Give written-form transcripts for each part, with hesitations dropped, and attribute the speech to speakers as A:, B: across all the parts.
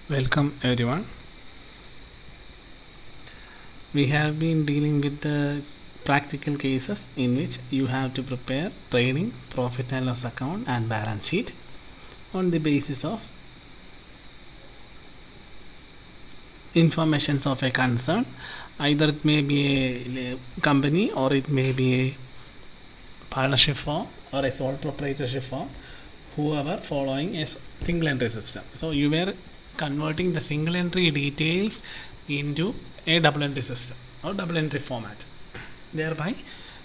A: Welcome everyone. We have been dealing with the practical cases in which you have to prepare trading, profit and loss account and balance sheet on the basis of informations of a concern. Either it may be a company or it may be a partnership firm or a sole proprietorship firm, whoever following a single entry system. So you were converting the single entry details into a double entry system or double entry format. Thereby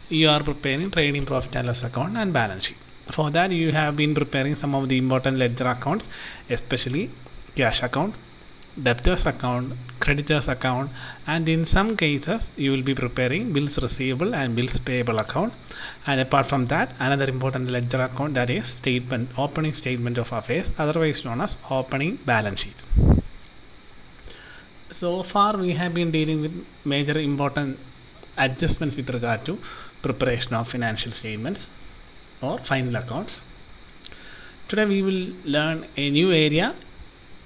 A: you are preparing trading, profit and loss account and balance sheet. For that you have been preparing some of the important ledger accounts, especially cash account, debtors account, creditors account, and in some cases you will be preparing bills receivable and bills payable account. And apart from that, another important ledger account, that is opening statement of affairs, otherwise known as opening balance sheet. So far we have been dealing with major important adjustments with regard to preparation of financial statements or final accounts. Today we will learn a new area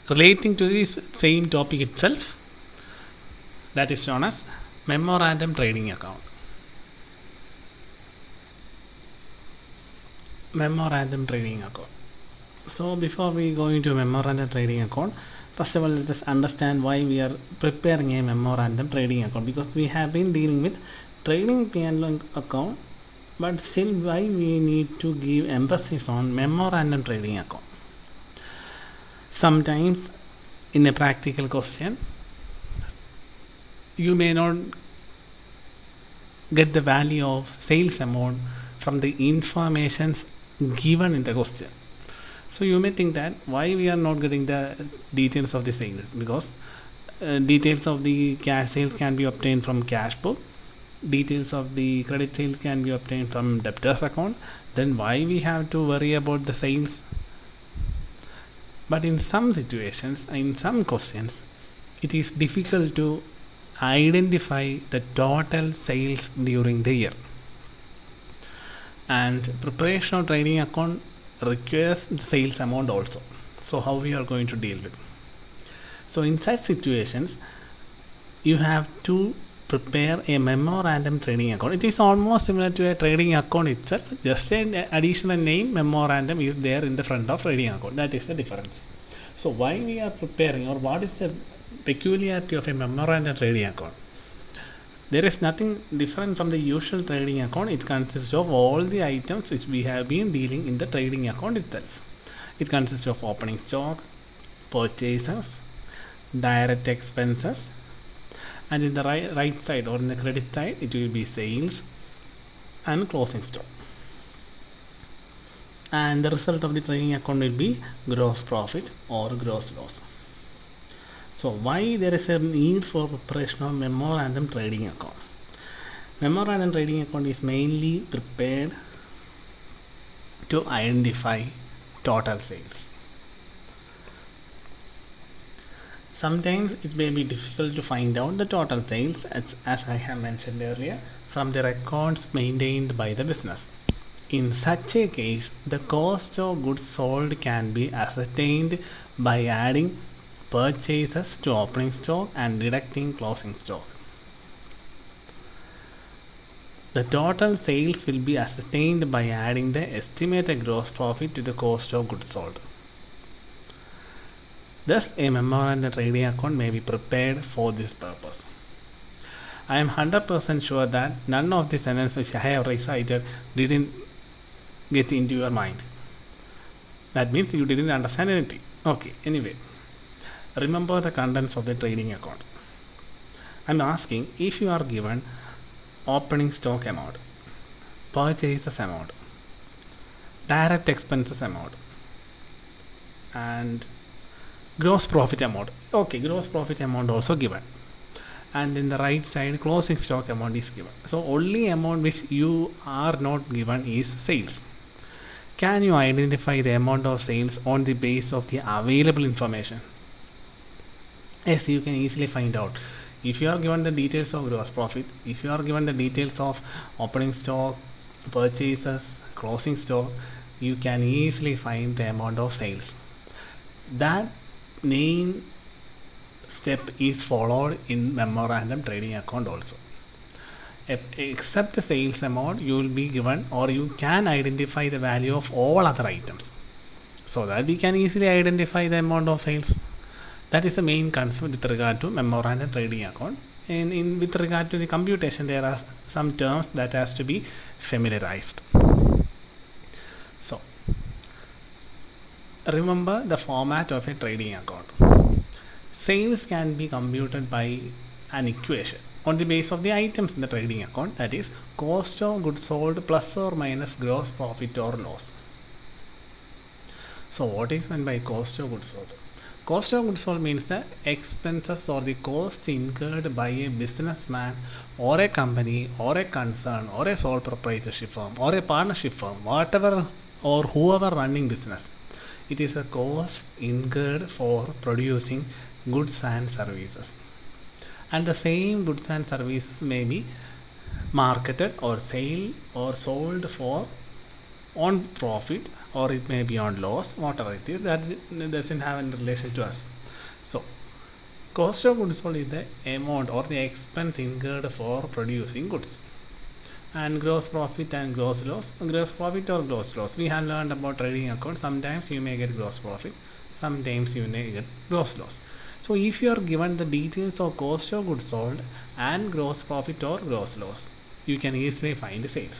A: relating to this same topic itself, that is known as memorandum trading account. Memorandum trading account. So before we go into memorandum trading account, first of all let us understand why we are preparing a memorandum trading account, because we have been dealing with trading P&L account, but still why we need to give emphasis on memorandum trading account. Sometimes in a practical question you may not get the value of sales amount from the informations given in the question. So you may think that why we are not getting the details of the sales, because details of the cash sales can be obtained from cash book, details of the credit sales can be obtained from debtors account, then why we have to worry about the sales? But in some situations, in some questions, it is difficult to identify the total sales during the year, and preparation of trading account requires the sales amount also. So how we are going to deal with? So in such situations you have to prepare a memorandum trading account. It is almost similar to a trading account itself, just an additional name memorandum is there in the front of trading account. That is the difference. So why we are preparing, or what is the peculiarity of a memorandum trading account? There is nothing different from the usual trading account. It consists of all the items which we have been dealing in the trading account itself. It consists of opening stock, purchases, direct expenses, and in the right side or in the credit side it will be sales and closing stock, and the result of the trading account will be gross profit or gross loss. So why there is a need for preparation of memorandum trading account? Memorandum trading account is mainly prepared to identify total sales. Sometimes it may be difficult to find out the total sales, as I have mentioned earlier, from the records maintained by the business. In such a case, the cost of goods sold can be ascertained by adding purchases to opening stock and deducting closing stock. The total sales will be ascertained by adding the estimated gross profit to the cost of goods sold. Thus, a memorandum trading account may be prepared for this purpose. I am 100% sure that none of the sentences which I have recited didn't get into your mind. That means you didn't understand anything. Okay, anyway, remember the contents of the trading account. I am asking, if you are given opening stock amount, purchases amount, direct expenses amount, and gross profit amount. Okay, gross profit amount also given, and in the right side closing stock amount is given. So only amount which you are not given is sales. Can you identify the amount of sales on the basis of the available information? Yes, you can easily find out. If you are given the details of gross profit, if you are given the details of opening stock, purchases, closing stock, you can easily find the amount of sales. That name step is followed in memorandum trading account also. Except sales amount, you will be given, or you can identify the value of all other items, so that we can easily identify the amount of sales. That is the main concept with regard to memorandum trading account. And with regard to the computation, there are some terms that has to be familiarized. So remember the format of a trading account. Sales can be computed by an equation on the base of the items in the trading account, that is cost of goods sold plus or minus gross profit or loss. So what is meant by cost of goods sold? Cost of goods sold means the expenses or the cost incurred by a businessman or a company or a concern or a sole proprietorship firm or a partnership firm, whatever or whoever running business. It is a cost incurred for producing goods and services. And the same goods and services may be marketed or sold for on profit, or it may be on loss, whatever it is, that doesn't have any relation to us. So cost of goods sold is the amount or the expense incurred for producing goods. And gross profit and gross loss, gross profit or gross loss, we have learned about trading account. Sometimes you may get gross profit, sometimes you may get gross loss. So if you are given the details of cost of goods sold and gross profit or gross loss, you can easily find the sales.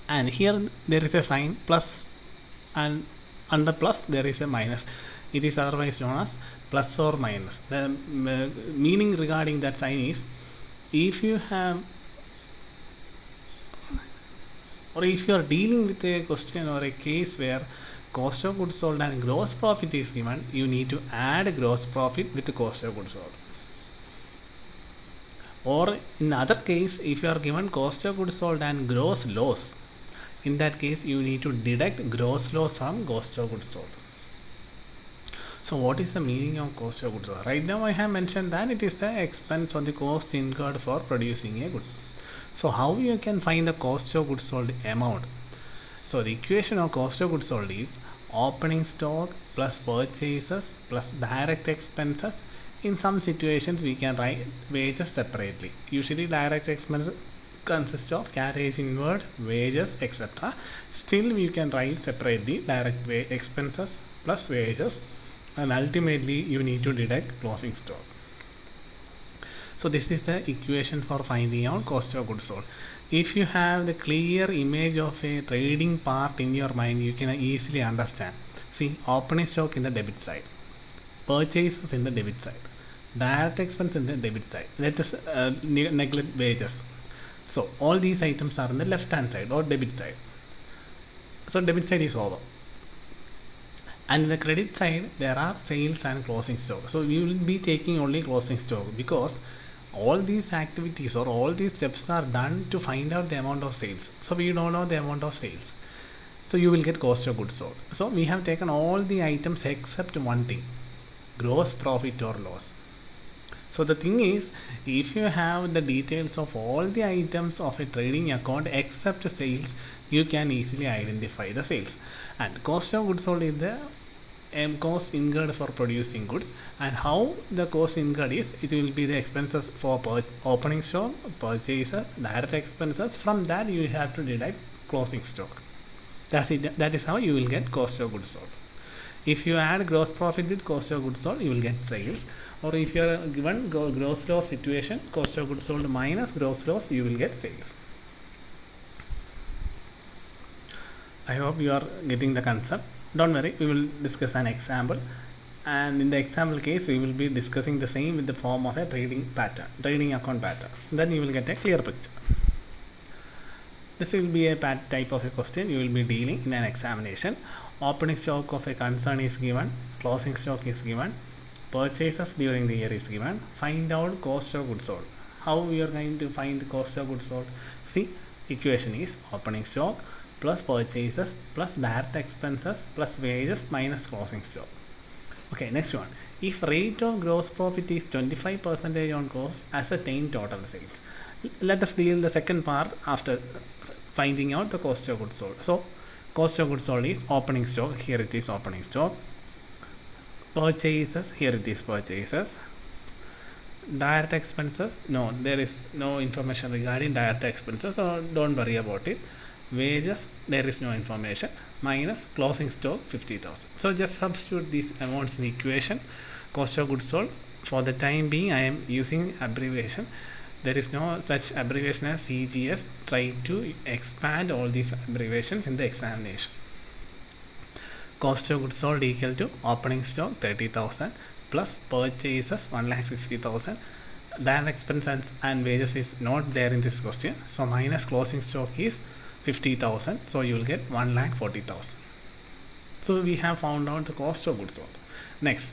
A: And here there is a sign plus, and under plus there is a minus. It is otherwise known as plus or minus. The meaning regarding that sign is, if you have, or if you are dealing with a question or a case where cost of goods sold and gross profit is given, you need to add gross profit with the cost of goods sold. Or in other case, if you are given cost of goods sold and gross loss, in that case you need to deduct gross loss from cost of goods sold. So what is the meaning of cost of goods sold? Right now I have mentioned that it is the expense or the cost incurred for producing a good. So how you can find the cost of goods sold amount? So the equation of cost of goods sold is opening stock plus purchases plus direct expenses. In some situations we can write wages separately. Usually direct expenses consist of carriage inward, wages, etc. Still we can write separately direct expenses plus wages, and ultimately you need to deduct closing stock. So this is the equation for finding out cost of goods sold. If you have the clear image of a trading part in your mind, you can easily understand. See, opening stock in the debit side, purchases in the debit side, direct expense in the debit side. Let us neglect wages. So all these items are in the left hand side or debit side. So debit side is over. And in the credit side there are sales and closing stock. So you will be taking only closing stock, because all these activities or all these steps are done to find out the amount of sales. So we don't know the amount of sales, so you will get cost of goods sold. So we have taken all the items except one thing, gross profit or loss. So the thing is, if you have the details of all the items of a trading account except sales, you can easily identify the sales. And cost of goods sold is the cost incurred for producing goods, and how the cost incurred is, it will be the expenses for opening stock, purchases, direct expenses. From that you have to deduct closing stock. That's it. That is how you will get cost of goods sold. If you add gross profit with cost of goods sold, you will get sales. Or if you are given gross loss situation, cost of goods sold minus gross loss, you will get sales. I hope you are getting the concept. Don't worry, we will discuss an example, and in the example case we will be discussing the same with the form of a trading account pattern. Then you will get a clear picture. This will be a type of a question you will be dealing in an examination. Opening stock of a concern is given, closing stock is given, purchases during the year is given. Find out cost of goods sold. How we are going to find cost of goods sold? See, equation is opening stock plus purchases plus direct expenses plus wages minus closing stock. Okay, next one. If rate of gross profit is 25% on cost, ascertain total sales. Let us deal the second part after finding out the cost of goods sold. So cost of goods sold is opening stock. Here it is opening stock. Purchases, here it is purchases. Direct expenses, no, there is no information regarding direct expenses, so don't worry about it. Wages, there is no information. Minus closing stock 50,000. So just substitute these amounts in the equation. Cost of goods sold, for the time being I am using abbreviation. There is no such abbreviation as CGS. Try to expand all these abbreviations in the examination. Cost of goods sold equal to opening stock 30,000 plus purchases 1,60,000. Direct expenses and wages is not there in this question, so minus closing stock is 50,000, so you will get 1,40,000. So we have found out the cost of goods sold. Next,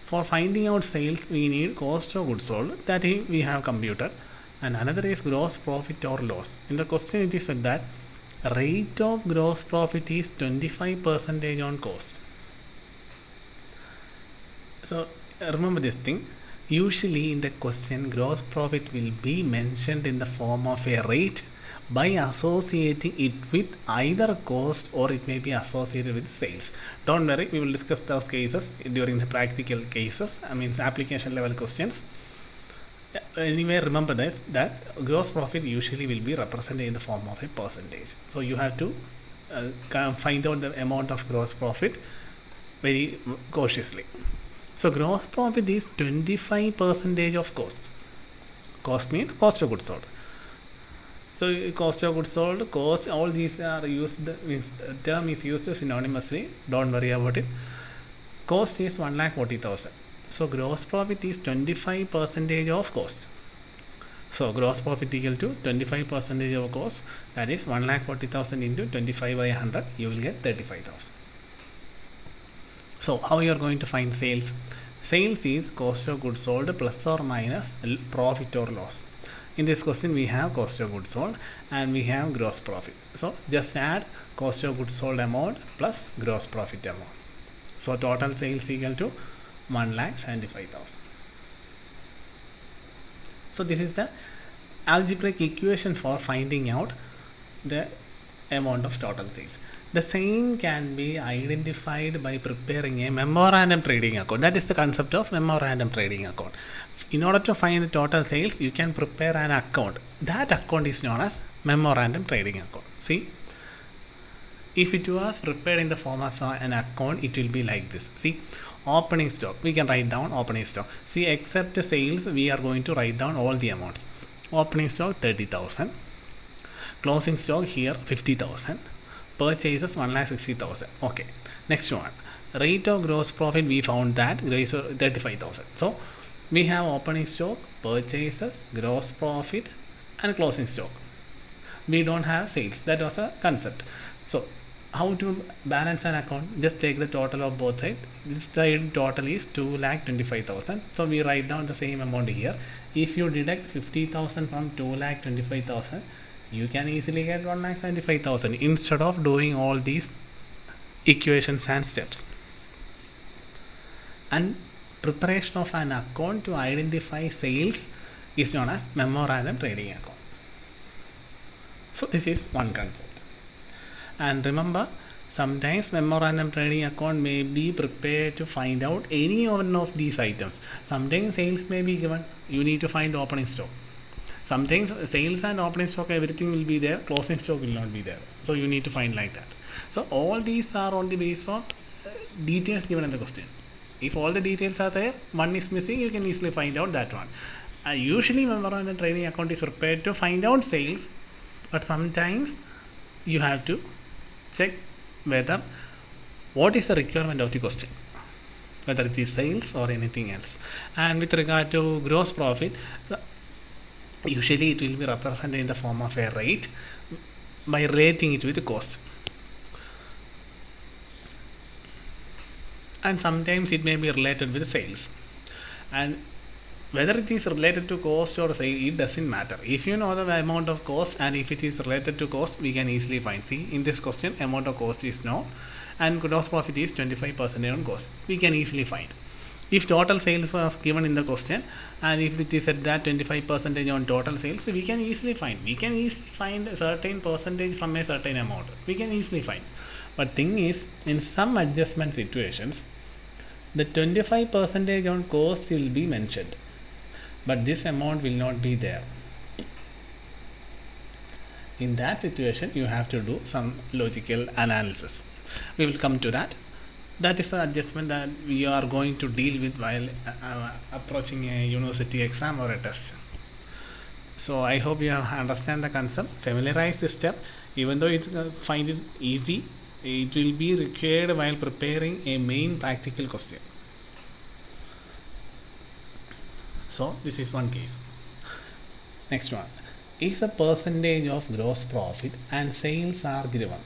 A: for finding out sales we need cost of goods sold, that we have computed, and another is gross profit or loss. In the question it is said that rate of gross profit is 25% on cost. So remember this thing, usually in the question gross profit will be mentioned in the form of a rate by associating it with either cost or it may be associated with sales. Don't worry, we will discuss those cases during the practical cases, I mean application level questions. Anyway, remember that gross profit usually will be represented in the form of a percentage. So you have to find out the amount of gross profit very cautiously. So gross profit is 25% of cost. Cost means cost of goods sold. So cost of goods sold, cost, all these are used, means term is used synonymously. Don't worry about it. Cost is 1,40,000. So gross profit is 25% of cost. So gross profit equal to 25% of cost, that is 1,40,000 into 25 by 100, you will get 35,000. So how you are going to find sales? Sales is cost of goods sold plus or minus profit or loss. In this question we have cost of goods sold and we have gross profit. So just add cost of goods sold amount plus gross profit amount. So total sales equal to 1,75,000. So this is the algebraic equation for finding out the amount of total sales. The same can be identified by preparing a memorandum trading account. That is the concept of memorandum trading account. In order to find the total sales, you can prepare an account. That account is known as memorandum trading account. See, if it was prepared in the form of an account, it will be like this. See, opening stock, we can write down opening stock. See, except sales, we are going to write down all the amounts. Opening stock 30,000, closing stock here 50,000, purchases 1,60,000. Okay, next one, rate of gross profit, we found that 35,000. So we have opening stock, purchases, gross profit and closing stock. We don't have sales. That was a concept. So how to balance an account? Just take the total of both sides. This side total is 2,25,000. So we write down the same amount here. If you deduct 50,000 from 2,25,000, you can easily get 1,75,000 instead of doing all these equations and steps. And preparation of an account to identify sales is known as memorandum trading account. So this is one concept. And remember, sometimes memorandum trading account may be prepared to find out any one of these items. Sometimes sales may be given, you need to find opening stock. Sometimes sales and opening stock, everything will be there, closing stock will not be there. So you need to find like that. So all these are on the basis of details given in the question. If all the details are there, one is missing, you can easily find out that one. Usually memorandum trading account is prepared to find out sales, but sometimes you have to check whether what is the requirement of the question, whether it is sales or anything else. And with regard to gross profit, usually it will be represented in the form of a rate by rating it with cost. And sometimes it may be related with sales, and whether it is related to cost or sale, it doesn't matter. If you know the amount of cost and if it is related to cost, we can easily find. See, in this question amount of cost is known and gross profit is 25% on cost, we can easily find. If total sales was given in the question and if it is at that 25% on total sales, we can easily find. We can easily find a certain percentage from a certain amount. We can easily find. But thing is, in some adjustment situations, the 25 percentage on cost will be mentioned, but this amount will not be there. In that situation, you have to do some logical analysis. We will come to that. That is the adjustment that we are going to deal with while approaching a university exam or a test. So I hope you understand the concept, familiarize this step. Even though it's find it easy, it will be required while preparing a main practical question. So this is one case. Next one. If the percentage of gross profit and sales are given,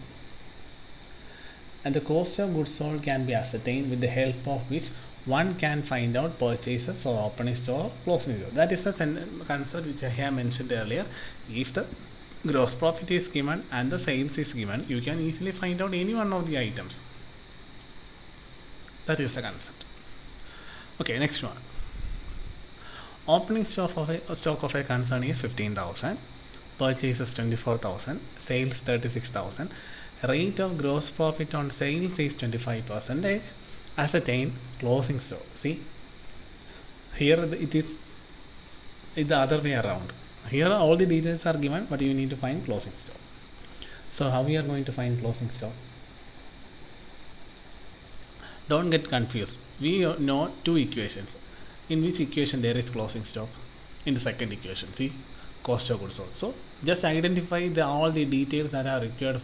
A: and the cost of goods sold can be ascertained with the help of which one can find out purchases or opening store, closing store. That is the concept which I have mentioned earlier. If the gross profit is given and the sales is given, you can easily find out any one of the items. That is the concept. Okay, next one. Opening stock of a concern is 15,000, purchases 24,000, sales 36,000. Rate of gross profit on sales is 25%. Ascertain closing stock. See, here it is the other way around. Here all the details are given, but you need to find closing stock. So how we are going to find closing stock? Don't get confused. We know two equations. In which equation there is closing stock? In the second equation. See, cost of goods sold. So just identify all the details that are required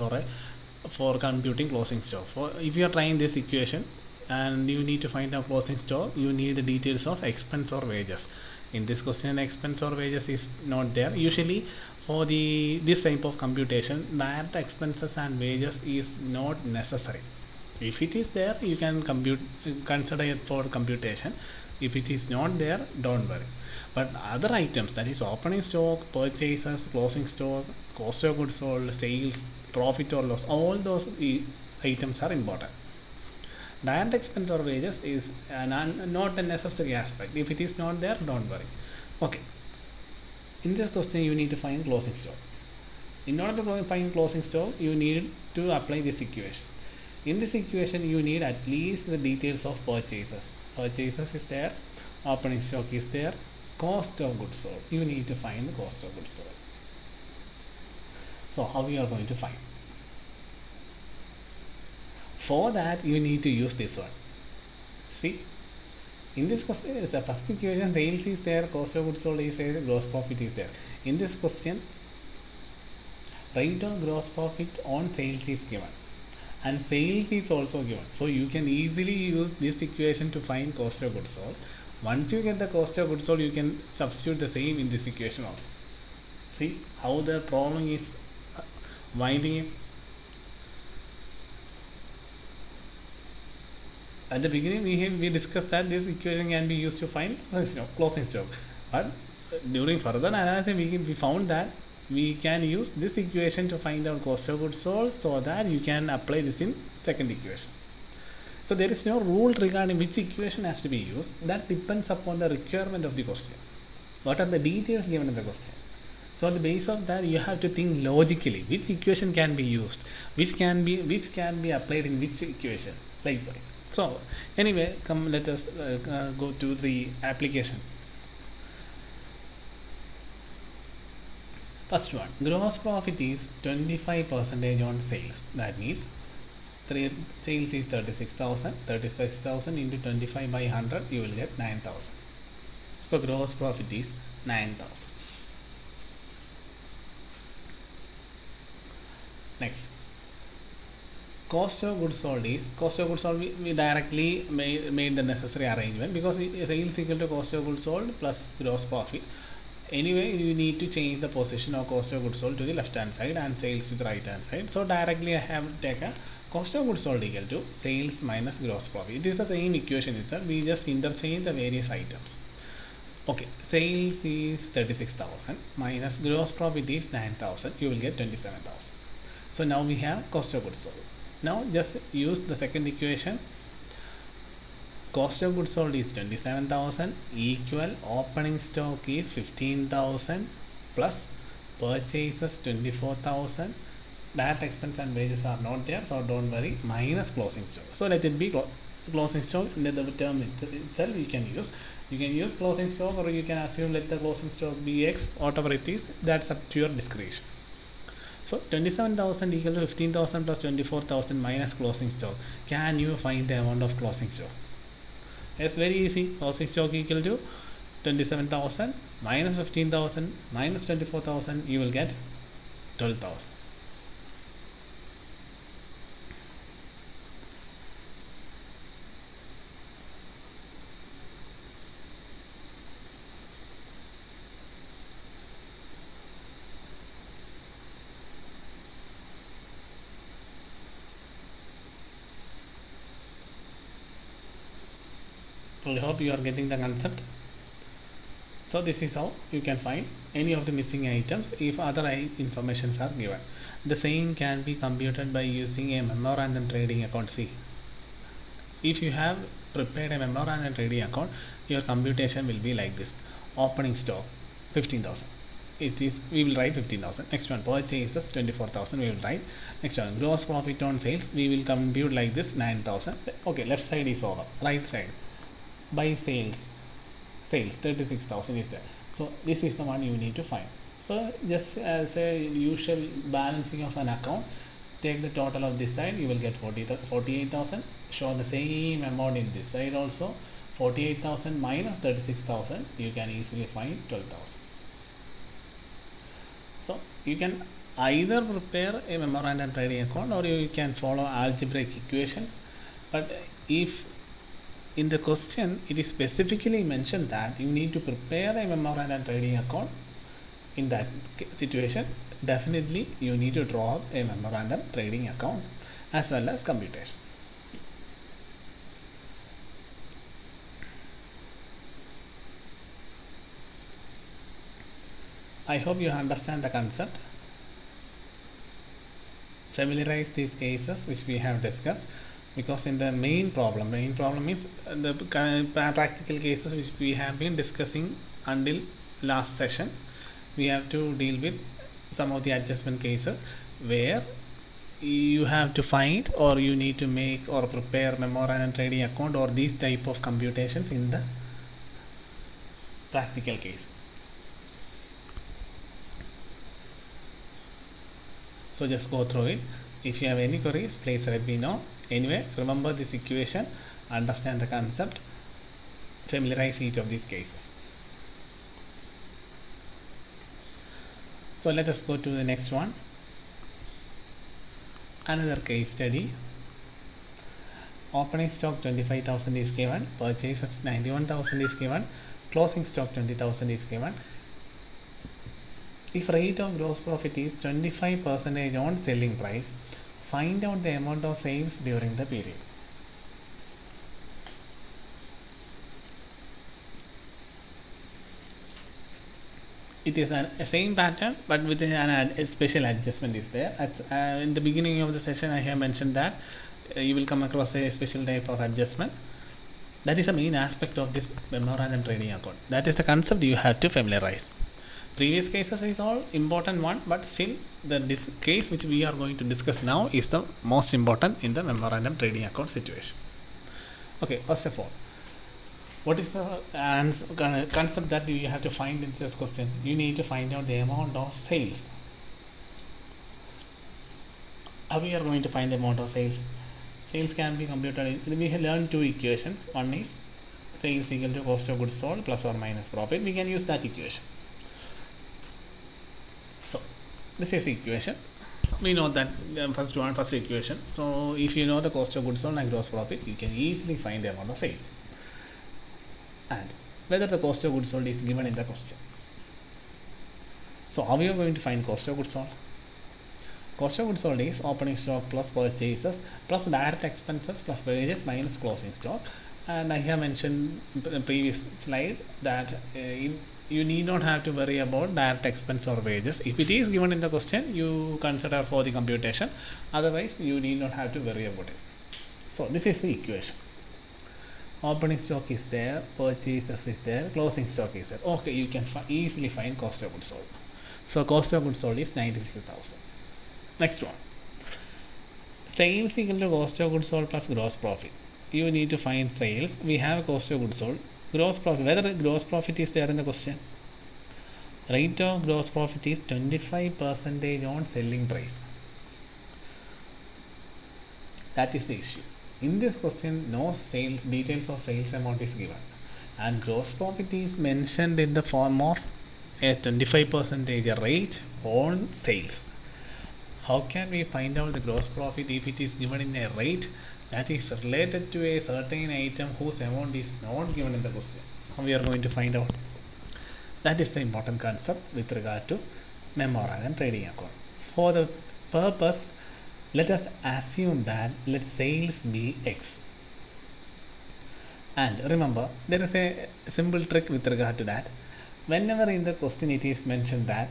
A: for computing closing stock. If you are trying this equation and you need to find out closing stock, you need the details of expense or wages. In this question, expense or wages is not there. Usually for this type of computation, direct expenses and wages is not necessary. If it is there, you can consider it for computation. If it is not there, don't worry. But other items, that is opening stock, purchases, closing stock, cost of goods sold, sales, profit or loss, all those items are important. Direct expense or wages is not a necessary aspect. If it is not there, don't worry. Okay. In this question, you need to find closing stock. In order to find closing stock, you need to apply this equation. In this equation, you need at least the details of purchases. Purchases is there, opening stock is there, cost of goods sold. You need to find the cost of goods sold. So how we are going to find? For that, you need to use this one. See, in this question, the first equation, sales is there, cost of goods sold is there, gross profit is there. In this question, rate of gross profit on sales is given, and sales is also given. So you can easily use this equation to find cost of goods sold. Once you get the cost of goods sold, you can substitute the same in this equation also. See how the problem is winding up. At the beginning, we discussed that this equation can be used to find closing stock. But during further analysis, we found that we can use this equation to find out cost of goods sold, so that you can apply this in second equation. So there is no rule regarding which equation has to be used. That depends upon the requirement of the question. What are the details given in the question? So on the basis of that, you have to think logically which equation can be used, which can be applied in which equation, likewise. So anyway, come let us go to the application. First one, gross profit is 25% on sales. That means sales is 36,000. 36,000 into 25 by 100, you will get 9,000. So gross profit is 9,000. Next, cost of goods sold is we directly made the necessary arrangement, because sales equal to cost of goods sold plus gross profit. Anyway, you need to change the position of cost of goods sold to the left hand side and sales to the right hand side. So directly I have taken cost of goods sold equal to sales minus gross profit. It is the same equation itself. We just interchange the various items. Okay, sales is 36,000 minus gross profit is 9,000. You will get 27,000. So now we have cost of goods sold. Now just use the second equation. Cost of goods sold is 27,000 equal opening stock is 15,000 plus purchases 24,000. Direct expense and wages are not there, so don't worry, minus closing stock. So let it be closing stock in the term itself you can use. You can use closing stock, or you can assume let the closing stock be X, whatever it is, that's up to your discretion. So 27,000 equal to 15,000 plus 24,000 minus closing stock. Can you find the amount of closing stock? It's very easy. Closing stock equal to 27,000 minus 15,000 minus 24,000, you will get 12,000. I hope you are getting the concept. So this is how you can find any of the missing items if other informations are given. The same can be computed by using a memorandum trading account. See, if you have prepared a memorandum trading account, your computation will be like this. Opening stock 15,000. It is, we will write 15,000. Next one, purchases 24,000, we will write. Next one, gross profit on sales, we will compute like this, 9,000. Okay, left side is over. Right side, by sales 36,000 is there. So this is the one you need to find. So just as a usual balancing of an account, take the total of this side, you will get 48,000. Show the same amount in this side also. 48,000 minus 36,000, you can easily find 12,000. So you can either prepare a memorandum trading account, or you can follow algebraic equations. But if in the question it is specifically mentioned that you need to prepare a memorandum trading account, in that situation definitely you need to draw up a memorandum trading account as well as computation. I hope you understand the concept. Familiarize these cases which we have discussed, because in the main problem is the practical cases which we have been discussing until last session. We have to deal with some of the adjustment cases where you have to find, or you need to make or prepare memorandum trading account, or these type of computations in the practical case. So just go through it. If you have any queries, please let me know. Anyway, remember this equation, understand the concept, familiarize each of these cases. So let us go to the next one. Another case study. Opening stock 25,000 is given, purchases 91,000 is given, closing stock 20,000 is given. If rate of gross profit is 25% on selling price, find out the amount of sales during the period. It is a same pattern, but with a special adjustment is there. In the beginning of the session I have mentioned that you will come across a special type of adjustment. That is the main aspect of this memorandum trading account. That is the concept you have to familiarize. Previous cases is all important one, but still this case which we are going to discuss now is the most important in the memorandum trading account situation. Okay, first of all, what is the concept that you have to find in this question? You need to find out the amount of sales. How we are going to find the amount of sales? Sales can be computed. We have learned two equations. One is sales equal to cost of goods sold plus or minus profit. We can use that equation. So this is the equation. We know that first equation. So if you know the cost of goods sold and gross profit, you can easily find the amount of sales and whether the cost of goods sold is given in the question. So how we are going to find cost of goods sold? Cost of goods sold is opening stock plus purchases plus direct expenses plus wages minus closing stock. And I have mentioned in the previous slide that you need not have to worry about direct expense or wages. If it is given in the question, you consider for the computation. Otherwise, you need not have to worry about it. So this is the equation. Opening stock is there, purchases is there, closing stock is there. Okay, you can easily find cost of goods sold. So cost of goods sold is 96,000. Next one, sales equal to cost of goods sold plus gross profit. you need to find sales. We have cost of goods sold, gross profit. Whether gross profit is there in the question. Rate of gross profit is 25% on selling price. That is the issue. In this question, no sales details of sales amount is given, and gross profit is mentioned in the form of a 25% rate on sales. How can we find out the gross profit if it is given in a rate that is related to a certain item whose amount is not given in the question? How we are going to find out? That is the important concept with regard to memorandum trading account. For the purpose, let us assume that let sales be X. And remember, there is a simple trick with regard to that. Whenever in the question it is mentioned that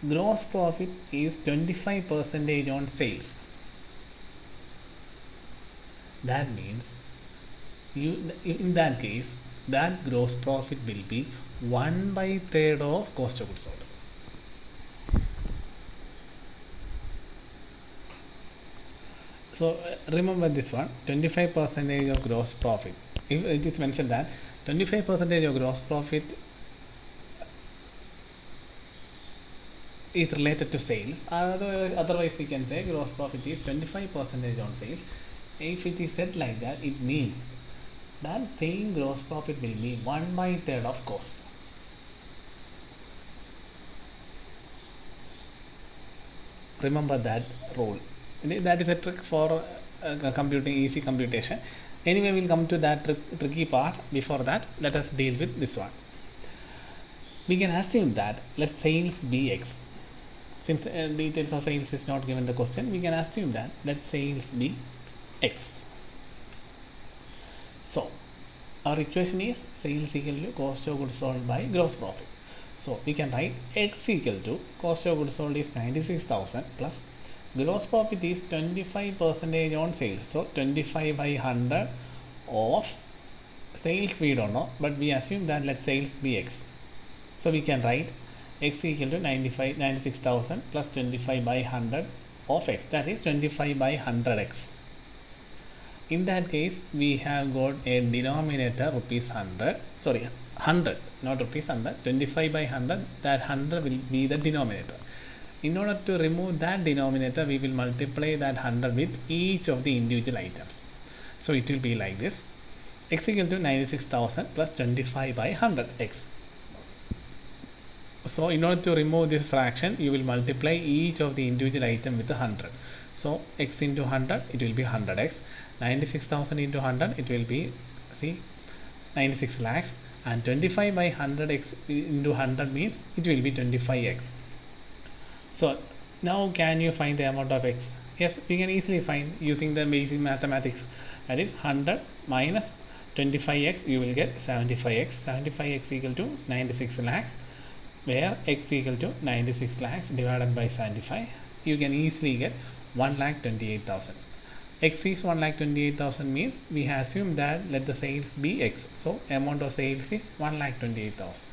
A: gross profit is 25% on sales, that means in that case, that gross profit will be 1/3 of cost of goods sold. So remember this one, 25% of gross profit. If it is mentioned that 25% of gross profit is related to sales, otherwise we can say gross profit is 25% on sales. If it is said like that, it means that same gross profit will be 1/3 of cost. Remember that rule. That is a trick for computing, easy computation. Anyway, we'll come to that tricky part. Before that, let us deal with this one. We can assume that let sales be X. Since details of sales is not given in the question, we can assume that let sales be X. So our equation is sales equal to cost of goods sold by gross profit. So we can write X equal to cost of goods sold is 96,000 plus gross profit is 25% on sales. So 25/100 of sales we don't know, but we assume that let sales be X. So we can write X equal to 96,000 plus 25/100 of X, that is 25/100X. In that case, we have got a denominator rupees 100, sorry 100, not rupees 100, 25/100, that 100 will be the denominator. In order to remove that denominator, we will multiply that 100 with each of the individual items. So it will be like this, X equal to 96,000 plus 25/100X. So in order to remove this fraction, you will multiply each of the individual item with 100. So X into 100, it will be 100X. 96,000 into 100, it will be, see, 96 lakhs, and 25/100X into 100 means it will be 25X. So now can you find the amount of X? Yes, we can easily find using the basic mathematics. That is 100 minus 25X, you will get 75X. 75X equal to 96 lakhs, where X equal to 96 lakhs divided by 75. You can easily get 1,28,000. X is 1,28,000 means we assume that let the sales be X. So amount of sales is 1,28,000.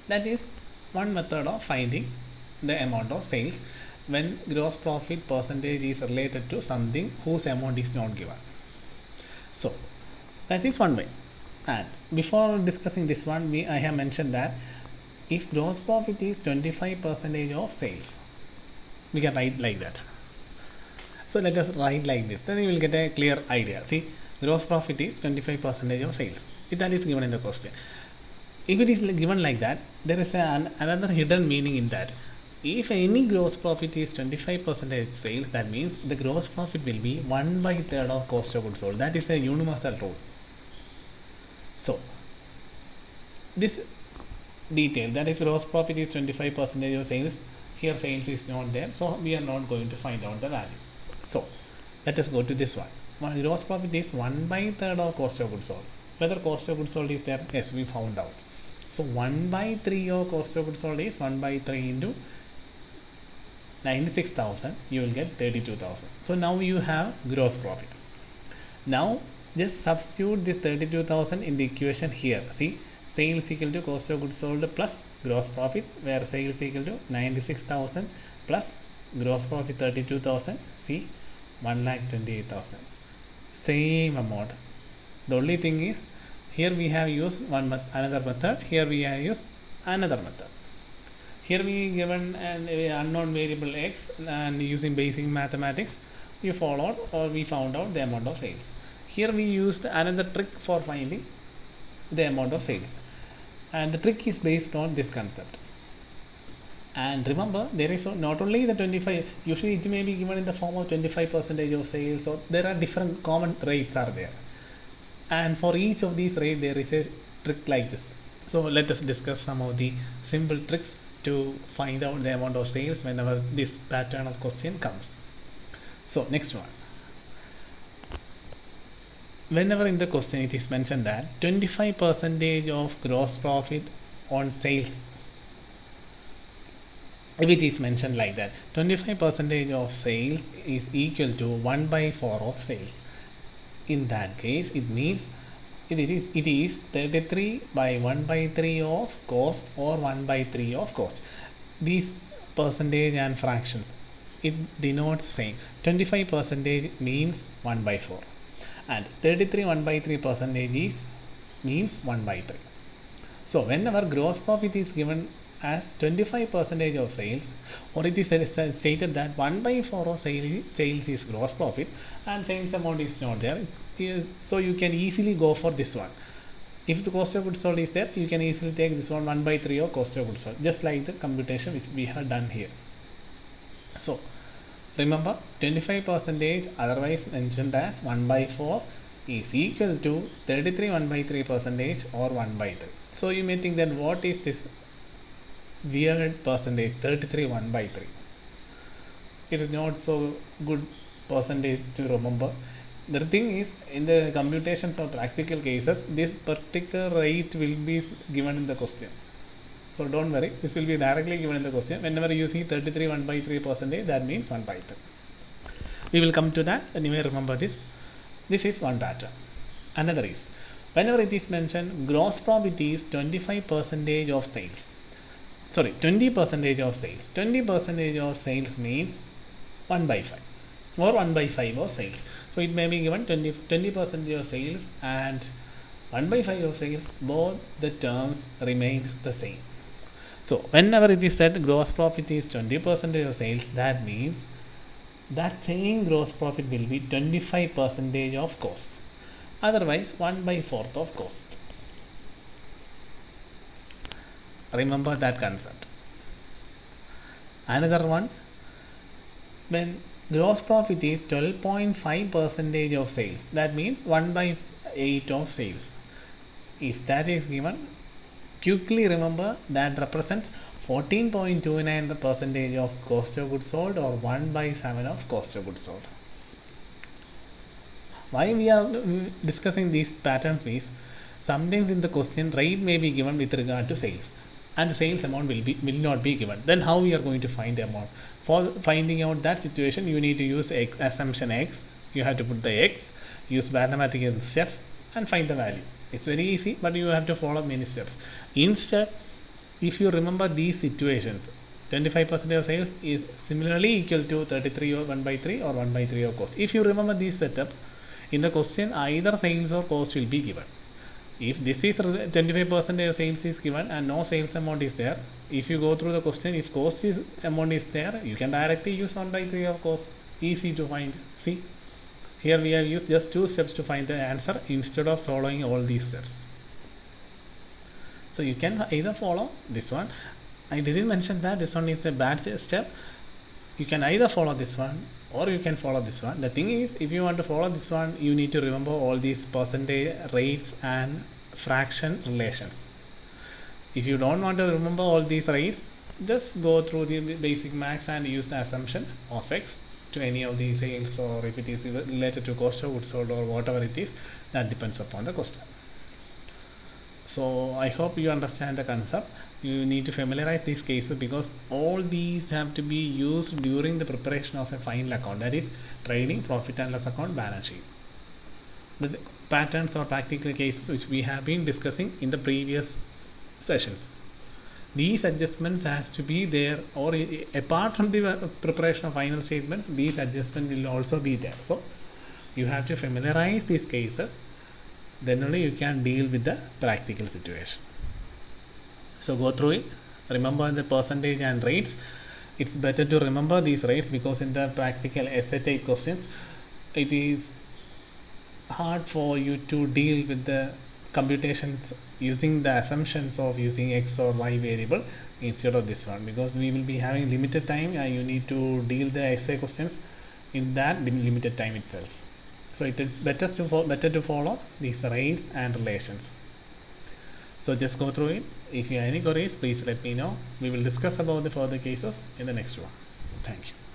A: That is one method of finding the amount of sales when gross profit percentage is related to something whose amount is not given. So that is one way. And before discussing this one, I have mentioned that if gross profit is 25% of sales, we can write like that. So let us write like this, then you will get a clear idea. See, gross profit is 25% of sales. If that is given in the question, if it is given like that, there is another hidden meaning in that. If any gross profit is 25% sales, that means the gross profit will be 1/3 of cost of goods sold. That is a universal rule. So this detail, that is gross profit is 25% of sales, here sales is not there, so we are not going to find out the value. So let us go to this one. Gross profit is 1/3 of cost of goods sold. Whether cost of goods sold is there, yes, we found out. So 1/3 of cost of goods sold is 1/3 into 96,000, you will get 32,000. So now you have gross profit. Now just substitute this 32,000 in the equation here. See, sales equal to cost of goods sold plus gross profit, where sales equal to 96,000 plus gross profit 32,000. See, 1,28,000. same amount. The only thing is here we have used another method, here we have used another method. Here we given an unknown variable x, and using basic mathematics we followed or we found out the amount of sales. Here we used another trick for finding the amount of sales, and the trick is based on this concept. And remember, there is not only the 25, usually it may be given in the form of 25% of sales, or there are different common rates are there, and for each of these rates there is a trick like this. So let us discuss some of the simple tricks to find out the amount of sales whenever this pattern of question comes. So next one, whenever in the question it is mentioned that 25% of gross profit on sales, if it is mentioned like that, 25% of sales is equal to 1 by 4 of sales, in that case it means it is 33 by 1 by 3 of cost, or 1 by 3 of cost. These percentage and fractions, it denotes same. 25% means 1 by 4, and 33 1 by 3 percentage means 1 by 3. So whenever gross profit is given as 25% of sales, or it is stated that 1 by 4 of sales is gross profit and sales amount is not there, so you can easily go for this one. If the cost of goods sold is there, you can easily take this one 1 by 3 of cost of goods sold, just like the computation which we have done here. So remember, 25%, otherwise mentioned as 1 by 4, is equal to 33 1 by 3 percentage, or 1 by 3. So you may think that what is this weird percentage 33 1 by 3? It is not so good percentage to remember. The thing is, in the computations or practical cases, this particular rate will be given in the question. So don't worry, this will be directly given in the question. Whenever you see 33 1 by 3 percentage, that means 1 by 3. We will come to that. Anyway, remember this. This is one pattern. Another is, whenever it is mentioned gross profit is 25% of sales. Sorry, 20% of sales. 20% of sales means 1 by 5, or 1 by 5 of sales. So it may be given 20% of sales and 1 by 5 of sales, both the terms remain the same. So whenever it is said gross profit is 20% of sales, that means that same gross profit will be 25% of cost, otherwise 1 by 4th of cost. Remember that concept. Another one, when gross profit is 12.5% of sales, that means 1 by 8 of sales. If that is given, quickly remember that represents 14.29% of cost of goods sold, or 1 by 7 of cost of goods sold. Why we are discussing these patterns is, sometimes in the question rate may be given with regard to sales, and the sales amount will not be given. Then how we are going to find the amount? For finding out that situation, you need to use assumption x. You have to put the x, use mathematical steps, and find the value. It's very easy, but you have to follow many steps. Instead, if you remember these situations, 25% of sales is similarly equal to 33 or 1 by 3, or 1 by 3 of cost. If you remember this setup, in the question either sales or cost will be given. If this is 25% of sales is given and no sales amount is there, if you go through the question, if cost amount is there, you can directly use 1 by 3 of cost. Easy to find. See, here we have used just 2 steps to find the answer instead of following all these steps. So you can either follow this one. I didn't mention that this one is a bad step. You can either follow this one, or you can follow this one. The thing is, if you want to follow this one, you need to remember all these percentage, rates, and fraction relations. If you don't want to remember all these rates, just go through the basic maths and use the assumption of x to any of these sales, or if it is related to cost of goods sold or whatever it is, that depends upon the question. So I hope you understand the concept. You need to familiarize these cases, because all these have to be used during the preparation of a final account, that is trading, profit and loss account, balance sheet. The patterns or practical cases which we have been discussing in the previous sessions. These adjustments has to be there, or apart from the preparation of final statements, these adjustments will also be there. So You have to familiarize these cases, then only you can deal with the practical situation. So go through it, remember the percentage and rates. It's better to remember these rates because in the practical essay type questions it is hard for you to deal with the computations using the assumptions of using x or y variable instead of this one, because we will be having limited time and you need to deal the essay questions in that limited time itself. So it is better to follow these rates and relations. So just go through it. If you have any queries, please let me know. We will discuss about the further cases in the next one. Thank you.